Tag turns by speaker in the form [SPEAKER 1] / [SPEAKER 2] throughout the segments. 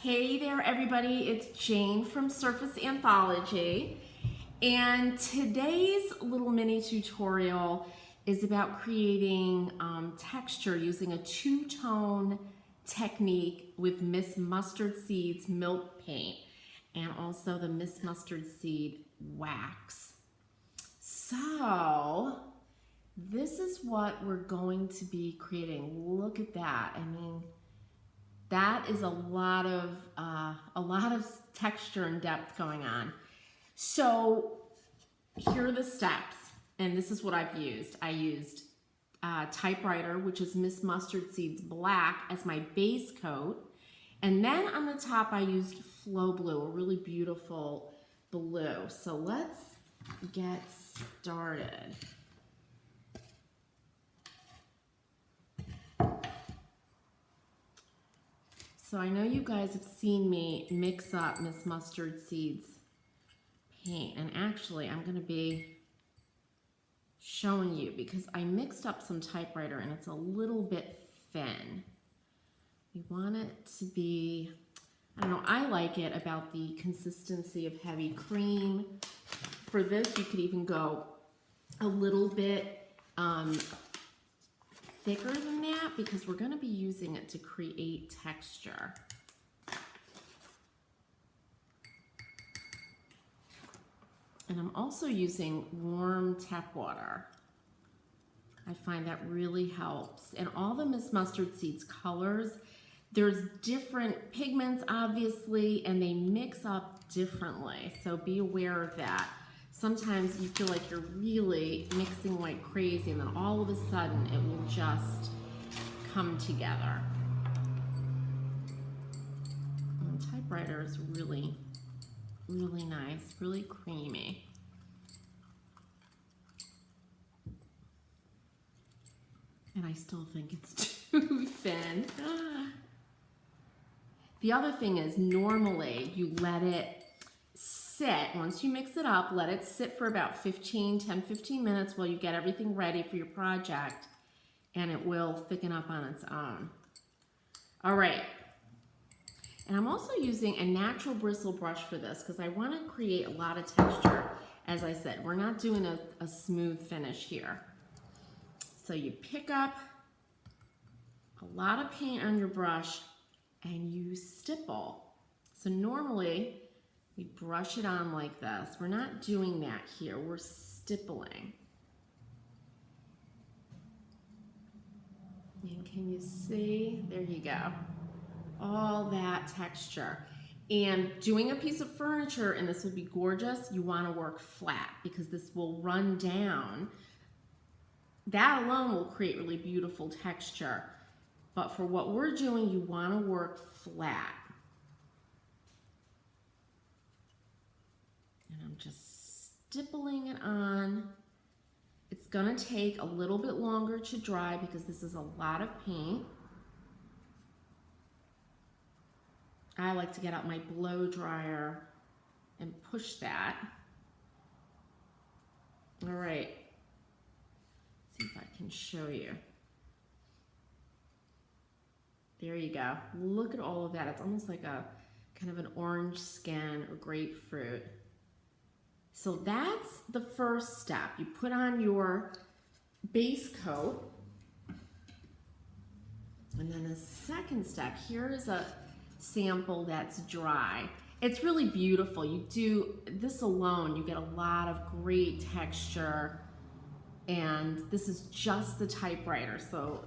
[SPEAKER 1] Hey there everybody, it's Jane from Surface Anthology, and today's little mini tutorial is about creating texture using a two-tone technique with Miss Mustard Seed's milk paint and also the Miss Mustard Seed wax. So this is what we're going to be creating. Look at that. I mean, that is a lot of texture and depth going on. So here are the steps, and this is what I've used. I used typewriter, which is Miss Mustard Seed's black, as my base coat, and then on the top I used Flow Blue, a really beautiful blue. So let's get started. So I know you guys have seen me mix up Miss Mustard Seed's paint, and actually I'm going to be showing you because I mixed up some typewriter and it's a little bit thin. We want it to be, I don't know, I like it about the consistency of heavy cream. For this you could even go a little bit thicker than that because we're going to be using it to create texture. And I'm also using warm tap water. I find that really helps. And all the Miss Mustard Seed's colors, there's different pigments obviously, and they mix up differently. So be aware of that. Sometimes you feel like you're really mixing like crazy and then all of a sudden it will just come together. And the typewriter is really, really nice, really creamy. And I still think it's too thin. The other thing is normally you let it sit, once you mix it up, let it sit for about 10-15 minutes while you get everything ready for your project, and it will thicken up on its own. All right, and I'm also using a natural bristle brush for this because I want to create a lot of texture. As I said, we're not doing a smooth finish here. So you pick up a lot of paint on your brush and you stipple. So normally we brush it on like this. We're not doing that here. We're stippling. And can you see? There you go. All that texture. And doing a piece of furniture, and this will be gorgeous, you want to work flat because this will run down. That alone will create really beautiful texture. But for what we're doing, you want to work flat. And I'm just stippling it on. It's going to take a little bit longer to dry because this is a lot of paint. I like to get out my blow dryer and push that. All right. See if I can show you. There you go. Look at all of that. It's almost like a kind of an orange skin or grapefruit. So that's the first step. You put on your base coat. And then the second step, here is a sample that's dry. It's really beautiful. You do this alone, you get a lot of great texture. And this is just the typewriter. So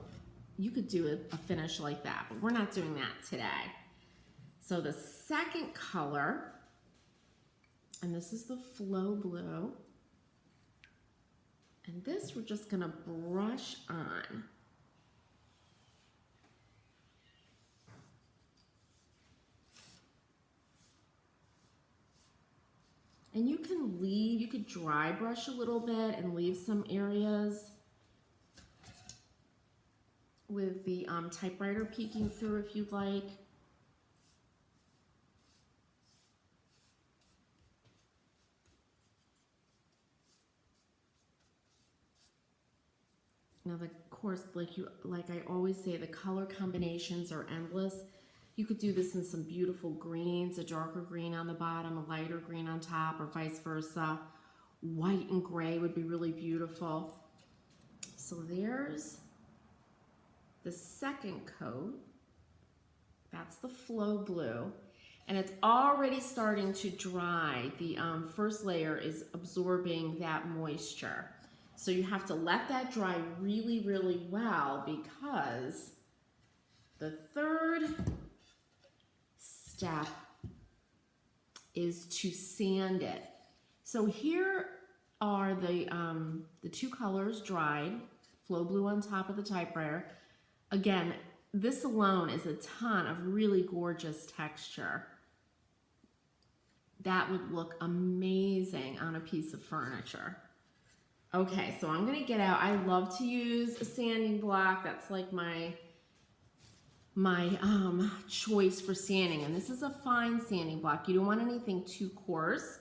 [SPEAKER 1] you could do a finish like that, but we're not doing that today. So the second color, and this is the Flow Blue. And this we're just gonna brush on. And you can leave, you could dry brush a little bit and leave some areas with the typewriter peeking through if you'd like. Now, of course, like I always say, the color combinations are endless. You could do this in some beautiful greens, a darker green on the bottom, a lighter green on top, or vice versa. White and gray would be really beautiful. So there's the second coat. That's the Flow Blue. And it's already starting to dry. The first layer is absorbing that moisture. So you have to let that dry really, really well, because the third step is to sand it. So here are the two colors dried, Flow Blue on top of the typewriter. Again, this alone is a ton of really gorgeous texture. That would look amazing on a piece of furniture. Okay, so I'm gonna get out. I love to use a sanding block. That's like my choice for sanding. And this is a fine sanding block. You don't want anything too coarse.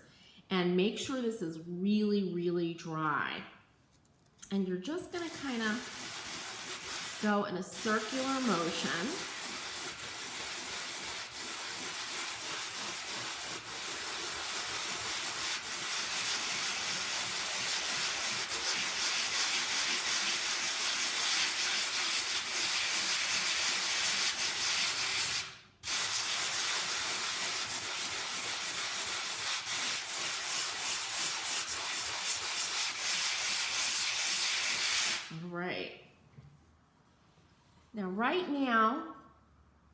[SPEAKER 1] And make sure this is really, really dry. And you're just gonna kind of go in a circular motion. Right. Now, right now,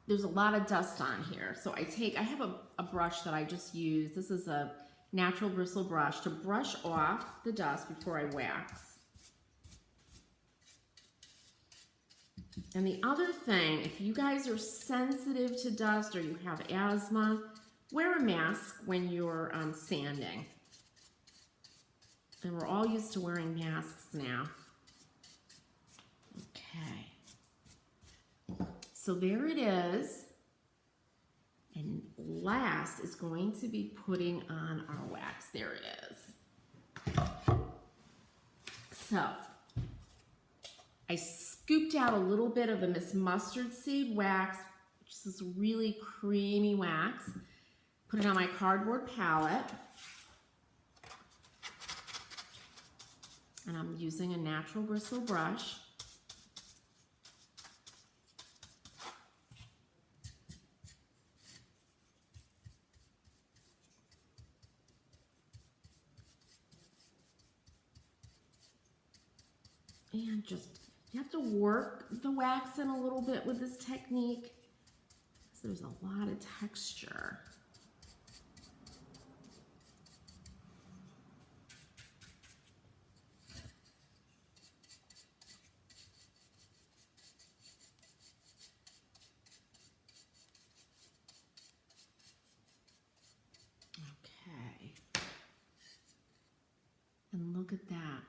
[SPEAKER 1] there's a lot of dust on here. So I have a brush that I just used. This is a natural bristle brush to brush off the dust before I wax. And the other thing, if you guys are sensitive to dust or you have asthma, wear a mask when you're sanding. And we're all used to wearing masks now. Okay. So there it is. And last is going to be putting on our wax. There it is. So I scooped out a little bit of the Miss Mustard Seed wax, which is this really creamy wax. Put it on my cardboard palette. And I'm using a natural bristle brush. And just, you have to work the wax in a little bit with this technique, because there's a lot of texture. Okay. And look at that.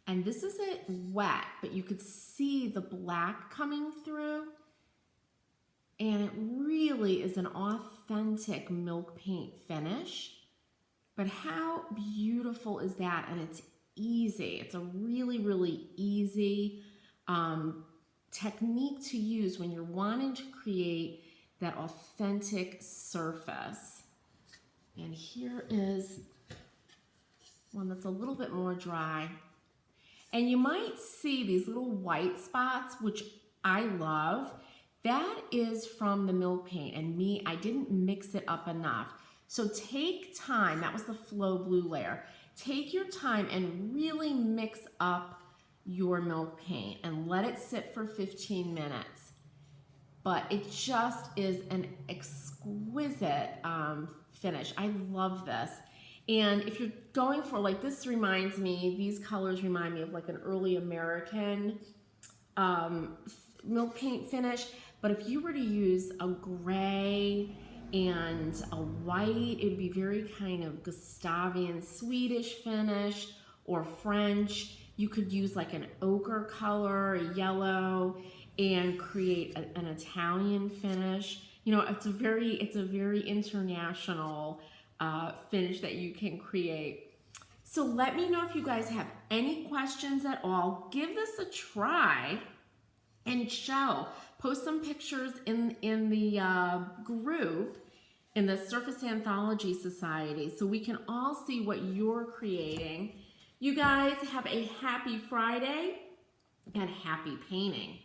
[SPEAKER 1] And this isn't wet, but you could see the black coming through. And it really is an authentic milk paint finish. But how beautiful is that? And it's easy. It's a really, really easy technique to use when you're wanting to create that authentic surface. And here is one that's a little bit more dry. And you might see these little white spots, which I love. That is from the milk paint, and me, I didn't mix it up enough. So take time, that was the Flow Blue layer. Take your time and really mix up your milk paint and let it sit for 15 minutes. But it just is an exquisite finish. I love this. And if you're going for, like, this reminds me, these colors remind me of like an early American milk paint finish. But if you were to use a gray and a white, it would be very kind of Gustavian Swedish finish, or French. You could use like an ochre color, a yellow, and create an Italian finish. You know, it's a very international finish that you can create. So let me know if you guys have any questions at all. Give this a try and show. Post some pictures in the group, in the Surface Anthology Society, so we can all see what you're creating. You guys have a happy Friday and happy painting.